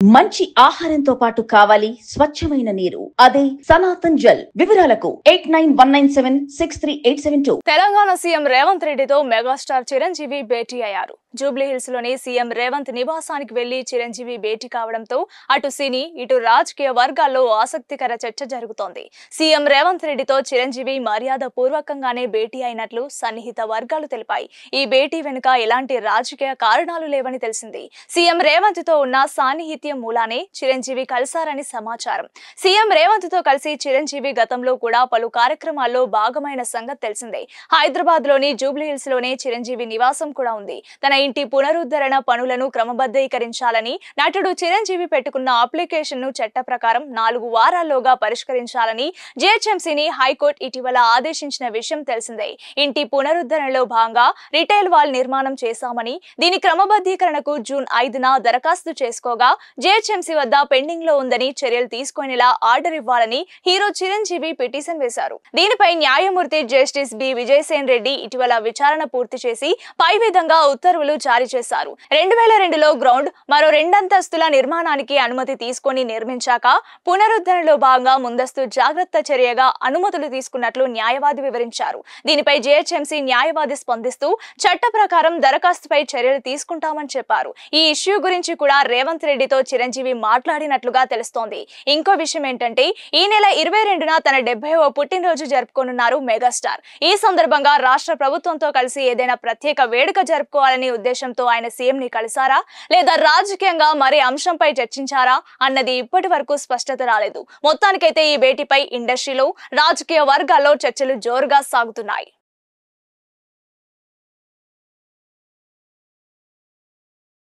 మంచి ఆహారంతో పాటు కావాలి స్వచ్ఛమైన నీరు. అదే సనాతన్ జల్. వివరాలకు 8919763872. తెలంగాణ సీఎం రేవంత్ రెడ్డితో మెగాస్టార్ చిరంజీవి భేటీ అయ్యారు. జూబ్లీహిల్స్ లోని సీఎం రేవంత్ నివాసానికి వెళ్లి చిరంజీవి భేటీ కావడంతో అటు సినీ ఇటు రాజకీయ వర్గాల్లో ఆసక్తికర చర్చ జరుగుతోంది. సీఎం రేవంత్ రెడ్డితో చిరంజీవి మర్యాద పూర్వకంగానే భేటీ అయినట్లు సన్నిహిత వర్గాలు తెలిపాయి. ఈ భేటీ వెనుక ఎలాంటి రాజకీయ కారణాలు లేవని తెలిసింది. సీఎం రేవంత్ తో ఉన్న సాన్నిహిత్యం మూలానే చిరంజీవి కలిశారని సమాచారం. సీఎం రేవంత్ తో కలిసి చిరంజీవి గతంలో కూడా పలు కార్యక్రమాల్లో భాగమైన సంగతి తెలిసిందే. హైదరాబాద్ లోని జూబ్లీహిల్స్ లోనే చిరంజీవి నివాసం కూడా ఉంది. తన ఇంటి పునరుద్ధరణ పనులను క్రమబద్ధీకరించాలని నటుడు చిరంజీవి పెట్టుకున్న అప్లికేషన్ ను చట్ట ప్రకారం 4 వారాల్లోగా పరిష్కరించాలని జీహెచ్ఎంసీని హైకోర్టు ఇటీవల ఆదేశించిన విషయం తెలిసిందే. ఇంటి పునరుద్ధరణలో భాగంగా రిటైల్ వాల్ నిర్మాణం చేశామని దీని క్రమబద్ధీకరణకు జూన్ 5న దరఖాస్తు చేసుకోగా జీహెచ్ఎంసీ వద్ద పెండింగ్ లో ఉందని చర్యలు తీసుకునేలా ఆర్డర్ ఇవ్వాలని హీరో చిరంజీవి పిటిషన్ వేశారు. దీనిపై న్యాయమూర్తి జస్టిస్ బి విజయసేన్ రెడ్డి ఇటీవల విచారణ పూర్తి చేసి పై విధంగా ఉత్తర్వులు జారీ చేశారు. 2002లో గ్రౌండ్ మరో 2 అంతస్తుల నిర్మాణానికి అనుమతి తీసుకొని నిర్మించాక పునరుద్ధరణలో భాగంగా ముందస్తు జాగ్రత్త చర్యగా అనుమతులు తీసుకున్నట్లు న్యాయవాది వివరించారు. దీనిపై జీహెచ్ఎంసీ న్యాయవాది స్పందిస్తూ చట్ట ప్రకారం దరఖాస్తుపై చర్యలు తీసుకుంటామని చెప్పారు. ఈ ఇష్యూ గురించి కూడా రేవంత్ రెడ్డితో చిరంజీవి మాట్లాడినట్లుగా తెలుస్తోంది. ఇంకో విషయం ఏంటంటే ఈ నెల 22న తన 70వ పుట్టినరోజు జరుపుకోనున్నారు మెగాస్టార్. ఈ సందర్భంగా రాష్ట్ర ప్రభుత్వంతో కలిసి ఏదైనా ప్రత్యేక వేడుక జరుపుకోవాలనే ఉద్దేశంతో ఆయన సీఎం ని కలిసారా లేదా రాజకీయంగా మరే అంశంపై చర్చించారా అన్నది ఇప్పటి వరకు స్పష్టత రాలేదు. మొత్తానికైతే ఈ భేటీపై ఇండస్ట్రీలో రాజకీయ వర్గాల్లో చర్చలు జోరుగా సాగుతున్నాయి.